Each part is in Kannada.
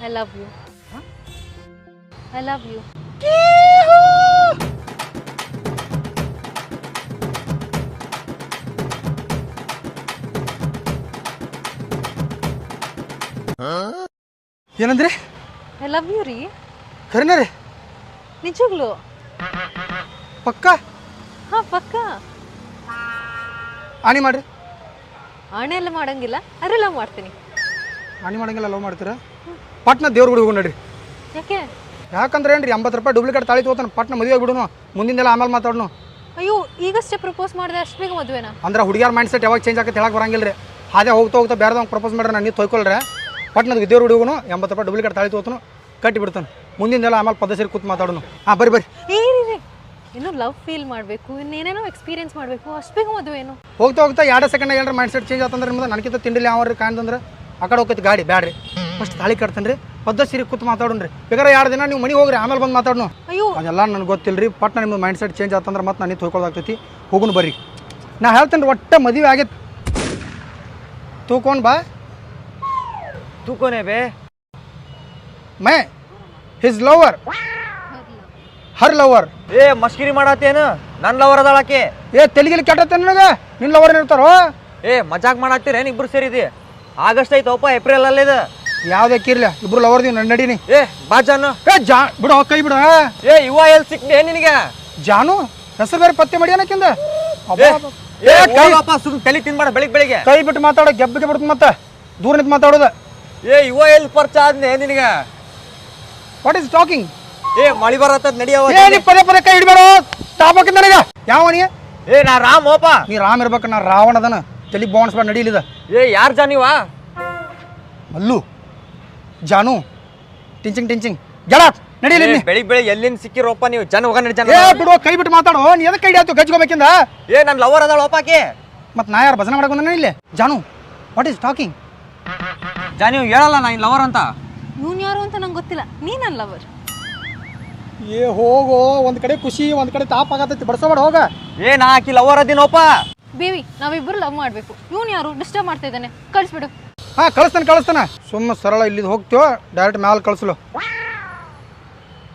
I love you. Huh? I love you. ಏನಂದ್ರಿ? I love you ರೀ. ಖರೇನ ರೀ? ನಿಜವಾಗ್ಲೂ? ಪಕ್ಕ? ಹಾ ಪಕ್ಕ. ಆಣಿ ಮಾಡ್ರಿ. ಆಣೆ ಎಲ್ಲ ಮಾಡಂಗಿಲ್ಲ, ಅರೆಲ್ಲ ಮಾಡ್ತೀನಿ. ಆಣಿ ಮಾಡಂಗಿಲ್ಲ, ಲವ್ ಮಾಡ್ತೀರಾ? ಪಟ್ನ ದೇವ್ರ ಗುಡಿ ಹೋಗಿ ನೋಡ್ರಿ. ಯಾಕೆ? ಯಾಕಂದ್ರೆ ಏನ್ರಿ 80 ರೂಪಾಯಿ ಡೂಪ್ಲಿಕೇಟ್ ತಾಳಿ ತಗೋತಾನ, ಪಟ್ನ ಮದುವೆ ಆಗ್ಬಿಡುನು, ಮುಂದಿಂದೆಲ್ಲ ಆಮೇಲೆ ಮಾತಾಡೋಣ. ಅಯ್ಯೋ ಈಗಷ್ಟೇ ಪ್ರಪೋಸ್ ಮಾಡಿದೆ, ಅಷ್ಟು ಬೇಗ ಮದುವೆನಾ? ಅಂದ್ರೆ ಹುಡುಗಿಯರ ಮೈಂಡ್ ಸೆಟ್ ಯಾವಾಗ ಚೇಂಜ್ ಆಗುತ್ತೆ ಹೇಳಕ್ಕೆ ಬರಂಗಿಲ್ಲ ರೀ. ಹಾಗೆ ಹೋಗ್ತಾ ಬೇರೆದವ್ನು ಪ್ರಪೋಸ್ ಮಾಡ್ರೆ ನಾನು ನೀವು ತೊಯ್ಕೊಳ್ರೆ, ಪಟ್ನ ದೇವ್ರ ಗುಡಿ ಹೋಗೋನು, 80 ರೂಪಾಯಿ ಡೂಪ್ಲಿಕೇಟ್ ತಾಳಿ ತಗೋತಾನು, ಕಟ್ಟಿ ಬಿಡ್ತಾನೆ, ಮುಂದಿಂದೆಲ್ಲ ಆಮೇಲೆ ಪದ್ಧತಿ ಕೂತ್ ಮಾತಾಡೋಣ. ಹಾಂ ಬರ್ರಿ. ಏನಿದೆ ಇನ್ನೂ ಲವ್ ಫೀಲ್ ಮಾಡಬೇಕು, ಇನ್ನೇನೇನೋ ಎಕ್ಸ್ಪೀರಿಯನ್ಸ್ ಮಾಡಬೇಕು, ಅಷ್ಟು ಬೇಗ ಮದುವೆ ಏನು? ಹೋಗ್ತಾ 2 ಸೆಕೆಂಡ್ ಏನಾರ ಮೈಂಡ್ ಸೆಟ್ ಚೇಂಜ್ ಆತಂದ್ರೆ ನಿಮ್ದು ನನಗಿಂತ ತಿಂಡಿಲಿ ಯಾವ್ರಿ ಕಾಣ್ದಂದ್ರೆ ಆ ಕಡೆ ಹೋಗ್ತೈತಿ ಗಾಡಿ ಬ್ಯಾಡ್ರಿ. ಫಸ್ಟ್ ತಾಳಿ ಕಟ್ತಾನೆ ರೀ, ಪದ್ಧತಿ ಸೀರೆ ಕೂತ್ ಮಾತಾಡೋಣ್ರಿ. ಬೇಕಾದ್ರೆ 2 ದಿನ ನೀವು ಮನೆಗೆ ಹೋಗ್ರಿ, ಆಮೇಲೆ ಬಂದು ಮಾತಾಡೋಣ. ಅಯ್ಯೋ ಅದೆಲ್ಲ ನನಗೆ ಗೊತ್ತಿಲ್ಲ ರೀ. ಪಟ್ನ ನಿಮ್ದು ಮೈಂಡ್ ಸೆಟ್ ಚೇಂಜ್ ಆತಂದ್ರೆ ಮತ್ತೆ ನನಗೆ ತೊಗೊಳಾಗ್ತೈತಿ. ಹೋಗುನು ಬರ್ರಿ. ನಾ ಹೇಳ್ತೇನೆ ರೀ, ಒಟ್ಟೆ ಮದುವೆ ಆಗೈತೆ ತೂಕೊಂಡು ಬಾ. ತೂಕೋನೆ ಬೇ ಮೈ ಹಿಸ್ ಲವರ್, ಹರ್ ಲವರ್. ಏ ಮಸ್ಕಿರಿ ಮಾಡತ್ತೇನು? ನನ್ನ ಲವರ್ ಅದಾಳಕ್ಕೆ. ಏ ತೆಲಿಗಿಲಿ ಕೆಟ್ಟತ್ತೆ ನನಗೆ, ನಿನ್ನ ಲವರ್ ಇರ್ತಾರೋ? ಏ ಮಜಾಕ್ ಮಾಡತ್ತೀರೇನು ಇಬ್ರು ಸೇರಿದಿ? ಆಗಸ್ಟ್ ಐತೋಪ, ಏಪ್ರಿಲ್ ಅಲ್ಲಿದೆ. ಯಾವ್ದೇ ಕಿರ್ಲ, ಇಬ್ರು ಲವರ್ ದೀವಿ ನಡೀನಿ. ಏ ಬಾ ಜಾನು. ಏ ಬಿಡು, ಕೈ ಬಿಡು. ಏ ಇವ ಎಲ್ಲಿ ಸಿಕ್ನೆ ನಿನಗೆ? ಜಾನು ಹೆಸರು ಬೇರೆ ಪತ್ತೆ ಮಾಡಿ ಏನಕ್ಕಿಂದ. ಸುಮ್ ತಲೆ ತಿನ್ಬೇಡ ಬೆಳಿಗ್ಗೆ. ಕೈ ಬಿಟ್ಟು ಮಾತಾಡೋ, ಗೆಬ್ಬಿಗೆ ಬಿಡ್ತು ಮತ್ತೆ ದೂರ ನಿಂತು ಮಾತಾಡೋದು. ಏ ಇವ ಎಲ್ಲಿ ಪರಿಚಯ ಆದ್ನೆ ನಿನಗೆ? What is talking? ಏ ಮಳಿ ಬರತ್ತ ನಡಿಯವ. ಏ ನೀ ಪದೇ ಕೈ ಹಿಡ್ಬೇಡ, ತಾಪಕ್ಕಿಂದ ನನಗೆ. ಯಾವ ನೀ? ಏ ನಾ ರಾಮ್ ಓಪ. ನೀ ರಾಮ್ ಇರ್ಬೇಕು, ನಾ ರಾವಣ ಅದನ. ತಲೆ ಬಾನ್ಸ್ ಬೇಡ, ನಡೀಲಿದ. ಏ ಯಾರು ಜಾನಿವಾ? ಮಲ್ಲು ಜಾನು ಟಿಂಚಿಂಗ್ ಗೆಳತ್ ನಡೀಲಿ. ಬೆಳಿಗ್ಗೆ ಎಲ್ಲಿಂದ ಸಿಕ್ಕಿರೋಪ್ಪ ನೀವು? ಜನ ಹೋಗ ನಡಿ. ಜನ ಏ ಬಿಡು, ಕೈ ಬಿಟ್ಟು ಮಾತಾಡೋ. ನೀ ಎದಕ್ಕೆ ಕೈ ಆಯ್ತು ಗಚ್ಕೋಬೇಕಿಂದ? ಏ ನನ್ನ ಲವರ್ ಅದಾಳ ಓಪಾಕೆ. ಮತ್ತೆ ನಾ ಯಾರು ಭಜನೆ ಮಾಡಕ್ ಬಂದ ಇಲ್ಲಿ? ಜಾನು ವಾಟ್ ಈಸ್ ಟಾಕಿಂಗ್? ಜಾನಿ ಹೇಳಲ್ಲ ನಾ ಇನ್ ಲವರ್ ಅಂತ. ಇವನು ಯಾರು ಅಂತ ನಂಗೆ ಗೊತ್ತಿಲ್ಲ, ನೀ ನನ್ನ ಲವರ್. ಏ ಹೋಗೋ, ಒಂದ್ ಕಡೆ ಖುಷಿ, ಒಂದ್ ಕಡೆ ತಾಪ ಆಗತೈತಿ, ಬಡ್ಸೋಬೇಡ ಹೋಗ. ಏ ನಾ ಆಕಿ ಲವರ್ ಅದಿನೋಪ. ಬೇವಿ ನಾವಿಬ್ಬರು ಲವ್ ಮಾಡಬೇಕು. ಇವನು ಯಾರು ಡಿಸ್ಟರ್ಬ್ ಮಾಡ್ತಾ ಇದ್ದಾನೆ, ಕಳಿಸ್ಬಿಡು. ಹಾ ಕಳಿಸ್ತಾನೆ. ಸುಮ್ಮ ಸರಳ ಇಲ್ಲಿದ್ದು ಹೋಗ್ತೀವೋ ಡೈರೆಕ್ಟ್ ಮ್ಯಾಲ ಕಳಿಸ್ಲು.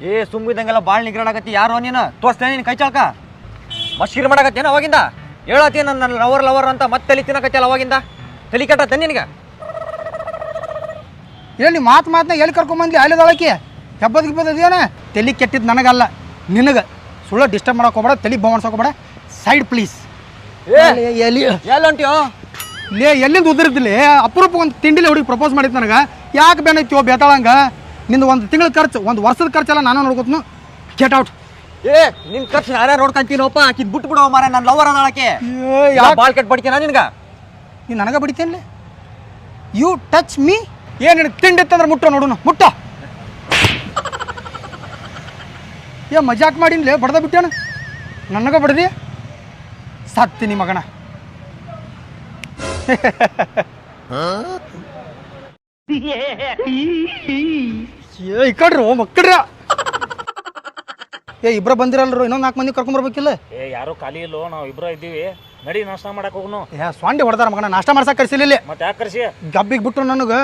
ಏ ಸುಮ್ಮಿದಂಗೆಲ್ಲ ಬಾಳ್ ನಿಗ್ರಾಡಕತ್ತಿ. ಯಾರು ನೀನು? ತೋರಿಸ್ತೇನೆ ನೀನು ಕೈ ಚಾಳ್ಕ. ಮಸ್ಕಿರಿ ಮಾಡಕತ್ತೇನ ಅವಾಗಿಂದ? ಹೇಳತ್ತಿ ನನ್ನ ಲವರ್ ಅಂತ ಮತ್ತೆ ತಲೆ ತಿನ್ನಕತ್ತಿಯಲ್ಲ ಅವಾಗಿಂದ. ತಲೆ ಕಟ್ಟತ್ತೆ ನಿನಗೆ? ಇಲ್ಲ ನೀ ಮಾತನ್ನ ಎಲ್ಲಿ ಕರ್ಕೊಂಬಂದ್ಲಿ? ಅಲ್ಲಿದೊಳಕಿ ಹೆಬ್ಬದೇನ ತಲೆ ಕೆಟ್ಟಿದ್ದು ನನಗಲ್ಲ, ನಿನಗೆ. ಸುಳ್ಳು ಡಿಸ್ಟರ್ಬ್ ಮಾಡಕ್ಕೆ ಹೋಗ್ಬೇಡ, ತಲೆ ಬವಣ್ಸಕ್ಕೆ ಹೋಗ್ಬೇಡ. Side please. ಎಲ್ಲಿ ಹೊಂಟಿಯೋ? ಲೇ ಎಲ್ಲಿಂದ ಉದುರಿದ್ದಿಲ್ಲ? ಅಪರೂಪ ಒಂದು ತಿಂಡಿಲಿ ಹುಡುಗಿ ಪ್ರಪೋಸ್ ಮಾಡಿದ್ದು ನನಗೆ. ಯಾಕೆ ಬೇನೈತಿಯೋ ಬೇತಾಳಂಗ? ನಿಂದು 1 ತಿಂಗಳ ಖರ್ಚು, 1 ವರ್ಷದ ಖರ್ಚೆಲ್ಲ ನಾನು ನೋಡ್ಕೊತ್ನು. Get out. ಏ ನಿನ್ ಖರ್ಚು ಯಾರ್ಯಾರು ನೋಡ್ಕೊಂತೀನೋಪ್ಪ. ಆಕಿದ್ ಬಿಟ್ಟು ಬಿಡೋ ಮಾರ, ನನ್ನ ಲವರ್ ಅದಾಳಕ್ಕೆ. ಬಾಳ್ ಕೆಟ್ಟ ಬಡಿತೀನ ನಿನ್ಗ? ನೀನು ನನಗೆ ಬಡಿತೇನೆ. You touch me. ಏನು ತಿಂಡಿ ಇತ್ತಂದ್ರೆ ಮುಟ್ಟೋ ನೋಡೋಣ, ಮುಟ್ಟ. ಏ ಮಜಾಕ್ ಮಾಡಿನ್ಲೇ, ಬಡ್ದ ಬಿಟ್ಟೇನ ನನಗೆ ಬಡ್ದಿ. ಸತ್ತೀನಿ ಮಗನ. ಈ ಕಡ್ರು ಮಕ್ಕಳ್ರ. ಏ ಇಬ್ರ ಬಂದಿರಲ್ರು, ಇನ್ನೊಂದು 4 ಮಂದಿ ಕರ್ಕೊಂಬರ್ಬೇಕಿಲ್ಲ? ಏ ಯಾರು ಖಾಲಿ ಇಲ್ಲೋ, ನಾವು ಇಬ್ರು ಇದ್ದೀವಿ. ನಡಿ ನಾಷ್ಟ ಮಾಡಕ್ ಹೋಗ್ನು. ಏ ಸ್ವಾಂಡಿ ಹೊಡೆದಾರ ಮಗನ, ನಾಷ್ಟ ಮಾಡ್ಸಕ್ ಕರ್ಸಿಲ್ಲ. ಮತ್ತೆ ಯಾಕೆ ಕರ್ಸಿ? ಗಬ್ಬಿಗೆ ಬಿಟ್ಟು ನನಗೆ.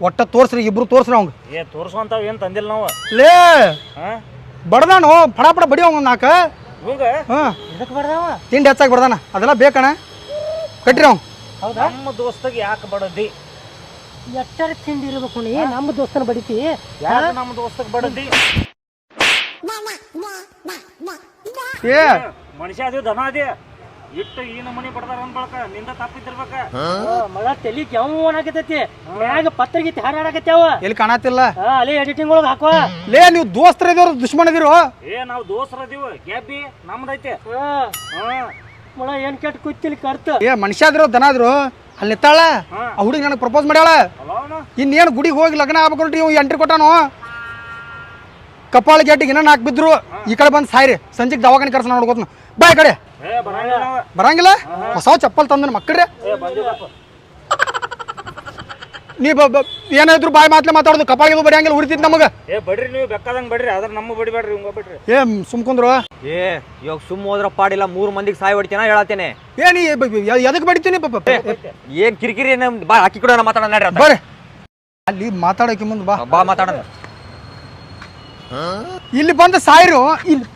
ಒಟ್ಟ ತೋರ್ಸ್ರಿ, ಇಬ್ರು ತೋರ್ಸ್ರಿ ಅವಂಗ. ಏ ತೋರ್ಸುವಂತಾವ್ ಏನ್ ತಂದಿಲ್ಲ ನಾವು. ಲೇ ಹಾ ಬಡ್ದಾನು ಫಡ ಬಡಿ ಅವಂಗ 4. ಇವಂಗ ಇದಕ್ಕೆ ಬರ್ದಾವ ತಿಂಡಿ ಹೆಚ್ಚಾಗಿ ಬಡ್ದಾನ, ಅದೆಲ್ಲ ಬೇಕಣ. ಕಟ್ರಿ ಅವ್. ಹೌದಾ? ನಮ್ಮ ದೋಸ್ತಗೆ ಯಾಕೆ ಬಡದಿ? ಎಟ್ಟರ ತಿಂಡಿ ಇರಬೇಕು. ನಮ್ಮ ದೋಸ್ತನ ಬಡಿತಿ? ಯಾಕೆ ನಮ್ಮ ದೋಸ್ತಗೆ ಬಡದಿ? ಏ ಮನುಷ್ಯ ಅದೇ ದನ ಅದೇ ಇಟ್ಟು ಈ ನಮೂನಿ ಬಡ್ದಾರ ಒಂದ್ ಬಳಕ ನಿಂದ ತಪ್ಪಿದ್ದಿರ್ಬೇಕ. ಮಗ ತೆಲಿ ಕೆಮ್ಮನಾಗತೈತಿ. ಮ್ಯಾಗ ಪತ್ರಗೀತಿ ಹಾರಾಡಕತ್ಯಾವ. ಎಲ್ಲಿ ಕಾಣತಿಲ್ಲ? ಅಲ್ಲಿ ಎಡಿಟಿಂಗ್ ಒಳಗೆ ಹಾಕುವ. ಲೇ ನೀವು ದೋಸ್ತರ ಇದ್ದವ್ರು ದುಶ್ಮನ್ ಇದೀರೋ? ಏ ನಾವು ದೋಸ್ರದೀವ, ಗ್ಯಾಬಿ ನಮ್ದೈತೆ. ಮಳ ಏನ್ ಕೆಟ್ಟ ಕೂತಿಲಿ ಕರ್ತ. ಏ ಮನುಷ್ಯ ಆದ್ರು ದನ ಆದ್ರು ಅಲ್ಲಿ ನಿತ್ತಾಳ ಆ ಹುಡುಗಿ ನನಗೆ ಪ್ರಪೋಸ್ ಮಾಡ್ಯಾಳ ಇನ್ನೇನು ಗುಡಿಗೆ ಹೋಗಿ ಲಗ್ನ ಆಗ್ಬೇಕು ಇವ್ ಎಂಟ್ರಿ ಕೊಟ್ಟಾನು ಕಪಾಳ ಗೇಟಿಗೆ ಇನ್ನೂ 4 ಬಿದ್ರು ಈ ಕಡೆ ಬಂದು ಸಾಯ್ರಿ ಸಂಜೆಗೆ ದವಾಖಾನೆ ಕರ್ಸ ನೋಡ್ಕೋತ ಬಾ ಈ ಕಡೆ ಬರಂಗಿಲ್ಲ ಹೊಸ ಚಪ್ಪಲ್ ತಂದನ ಮಕ್ಕಳ್ರೆ ನೀ ಏನಾದ್ರು ಬಾಯಿ ಮಾತ್ಲೆ ಮಾತಾಡೋದು ಕಪಾಳಿಗೆ ಬರೆಯಂಗಿಲ್ಲ ಉರಿತಿದ್ ನಮಗೆ ಬಡ್ರಿ ನೀವು ಬೇಕಾದಂಗೆ ಬಡ್ರಿ ಆದ್ರೆ ನಮ್ಮ ಬಡಿಬೇಡ್ರಿ ಹಿಂಗ ಬಿಡ್ರಿ ಸುಮ್ಕೊಂಡ್ರು ಇವಾಗ ಸುಮ್ಮ ಹೋದ್ರ ಪಾಡಿಲ್ಲ 3 ಮಂದಿಗೆ ಸಾಯಿ ಹೊಡಿತೀನ ಹೇಳತ್ತೇನೆ ಏನಿ ಎದಕ್ಕೆ ಬಡಿತೀನಿ ಏನ್ ಕಿರಿಕಿರಿ ಬಾ ಹಾಕಿ ಕೂಡ ಮಾತಾಡೋಣ ನಡ್ರಿ ಬರ್ರಿ ಅಲ್ಲಿ ಮಾತಾಡೋಕೆ ಮುಂದೆ ಬಾ ಬಾ ಮಾತಾಡೋಣ ಇಲ್ಲಿ ಬಂದು ಸಾಯ್ರು ಇಲ್ಲಿ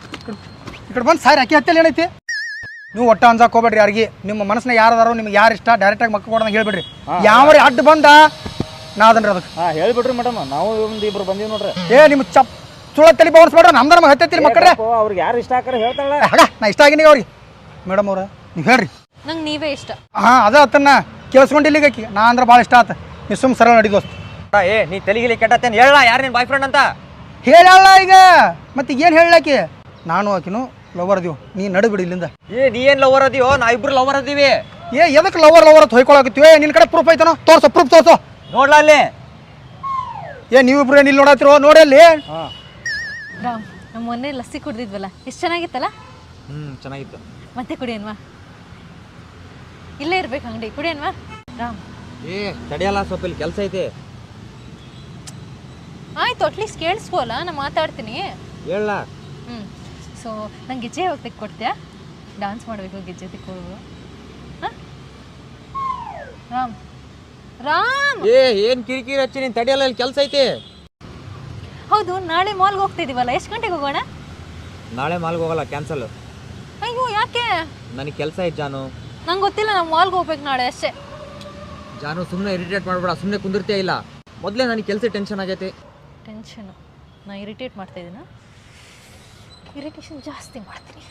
ಈ ಕಡೆ ಬಂದು ಸಾಯ್ರಿ ಅಕ್ಕಿ ಹತ್ತಲ್ಲಿ ಏನೈತಿ ನೀವು ಒಟ್ಟ ಅಂಜಾಕ್ ಹೋಗ್ಬೇಡ್ರಿ ಯಾರಿಗೆ ನಿಮ್ಮ ಮನಸ್ಸಿನ ಯಾರದಾರೋ ನಿಮ್ಗೆ ಯಾರು ಇಷ್ಟ ಡೈರೆಕ್ಟಾಗಿ ಮಕ್ಕ ಕೊಡೋದಂಗೆ ಹೇಳ್ಬೇಡ್ರಿ ಯಾವ್ರಿ ಅಡ್ಡ ಬಂದ ನಾ ಅದನ್ರಿ ಅದಕ್ಕೆ ಹೇಳ್ಬಿಡ್ರಿ ಮೇಡಮ್ ನಾವು ಒಂದು ಇಬ್ರು ಬಂದೀವಿ ನೋಡ್ರಿ ನಿಮ್ಮ ಸುಳ ತಲೆ ಬವರ್ಸ್ಬೇಡ್ರಿ ನಮ್ದು ನಮಗೆ ಹತ್ತೈತಿರಿ ಮಕ್ಕಳ್ರೆ ಅವ್ರಿಗೆ ಯಾರು ಇಷ್ಟ ಆಕಾರ ಹೇಳ್ತಾಳ ನಾ ಇಷ್ಟ ಆಗಿನಿ ಅವ್ರಿಗೆ ಮೇಡಮ್ ಅವ್ರ ನೀವು ಹೇಳ್ರಿ ನಂಗೆ ನೀವೇ ಇಷ್ಟ ಅದ ಆತನ್ನ ಕೇಳಿಸ್ಕೊಂಡಿಲ್ಲ ಈಗ ನಾ ಅಂದ್ರೆ ಭಾಳ ಇಷ್ಟ ಆತ ನೀವು ಸುಮ್ ಸರಳ ನಡಿ ದೋಸ್ತ ನೀ ತಲೆಗಿಲಿ ಕೆಟ್ಟತ್ತೇನು ಹೇಳ ಯಾರು ನಿನ್ ಬಾಯ್ ಫ್ರೆಂಡ್ ಅಂತ ಹೇಳಲ್ಲ ಈಗ ಮತ್ತೆ ಏನು ಹೇಳಕ್ಕೆ ನಾನು ಆಕಿನು ಲವರ್ ಅದೀವಿ ನೀ ನಡು ಬಿಡಿ ಇಲ್ಲಿಂದ ನೀ ಏನ್ ಲವರ್ ಅದೀವೋ ನಾ ಇಬ್ರು ಲವರ್ ಅದೀವಿ ಎದಕ್ಕೆ ಲವರ್ ಅಂತ ಹೊಯ್ಕೊಳಕತ್ತೀವಿ ನಿನ್ನ ಕಡೆ ಪ್ರೂಫ್ ಐತನೋ ತೋರ್ಸೋ ಪ್ರೂಫ್ ತೋರ್ಸೋ ನೋಡ್ಲಾ ಅಲ್ಲಿ ನೀವಿಬ್ರು ಏನು ಇಲ್ಲಿ ನೋಡತ್ತಿರೋ ನೋಡಿ ಅಲ್ಲಿ ರಾಮ್ ನಮ್ಮ ಮೊನ್ನೆ ಲಸ್ಸಿ ಕುಡ್ದಿದ್ವಲ್ಲ ಎಷ್ಟು ಚೆನ್ನಾಗಿತ್ತಲ್ಲ ಚೆನ್ನಾಗಿತ್ತು ಮತ್ತೆ ಕುಡಿಯನ್ವಾ ಇಲ್ಲೇ ಇರ್ಬೇಕು ಅಂಗಡಿ ಕುಡಿಯನ್ವಾ ರಾಮ್ ತಡಿಯಲ್ಲ ಸ್ವಲ್ಪ ಇಲ್ಲಿ ಕೆಲಸ ಐತೆ ಆಯ್ತು ಅಟ್ಲೀಸ್ಟ್ ಕೇಳಿಸ್ಕೋಲ್ಲ ನಾ ಮಾತಾಡ್ತೀನಿ ಹೇಳ ಸೊ ನಂಗೆ ಗೆಜ್ಜೆ ಯಾವಾಗ ತೆಕ್ಕೊಡ್ತೀಯಾ ಡಾನ್ಸ್ ಮಾಡಬೇಕು ಗೆಜ್ಜೆ ತೆಕ್ಕೊಡು ರಾಮ್ ರಾಮ್ ಏನ್ ಕಿರಿಕಿರಿ ಹಚ್ಚಿ ನೀನ್ ತಡಿಯಲ್ಲ ಇಲ್ಲಿ ಕೆಲಸ ಐತೆ ಹೌದು ನಾಳೆ ಮಾಲ್ಗೆ ಹೋಗ್ತಿದೀವಲ್ಲ ಎಷ್ಟು ಗಂಟೆಗೆ ಹೋಗೋಣ ನಾಳೆ ಮಾಲ್ಗೆ ಹೋಗಲ್ಲ ಕ್ಯಾನ್ಸಲ್ ಅಯ್ಯೋ ಯಾಕೆ ನನಗೆ ಕೆಲಸ ಐತೆ ಜಾನು ನಂಗೆ ಗೊತ್ತಿಲ್ಲ ನಾವು ಮಾಲ್ಗೆ ಹೋಗ್ಬೇಕು ನಾಳೆ ಅಷ್ಟೇ ಜಾನು ಸುಮ್ಮನೆ ಇರಿಟೇಟ್ ಮಾಡ್ಬೇಡ ಸುಮ್ಮನೆ ಕುಂದಿರ್ತೇ ಇಲ್ಲ ಮೊದಲೇ ನನಗೆ ಕೆಲಸ ಟೆನ್ಷನ್ ಆಗೈತೆ ಟೆನ್ಷನು ನಾ ಇರಿಟೇಟ್ ಮಾಡ್ತಾ ಇದ್ದೀನ ಇರಿಟೇಷನ್ ಜಾಸ್ತಿ ಮಾಡ್ತೀನಿ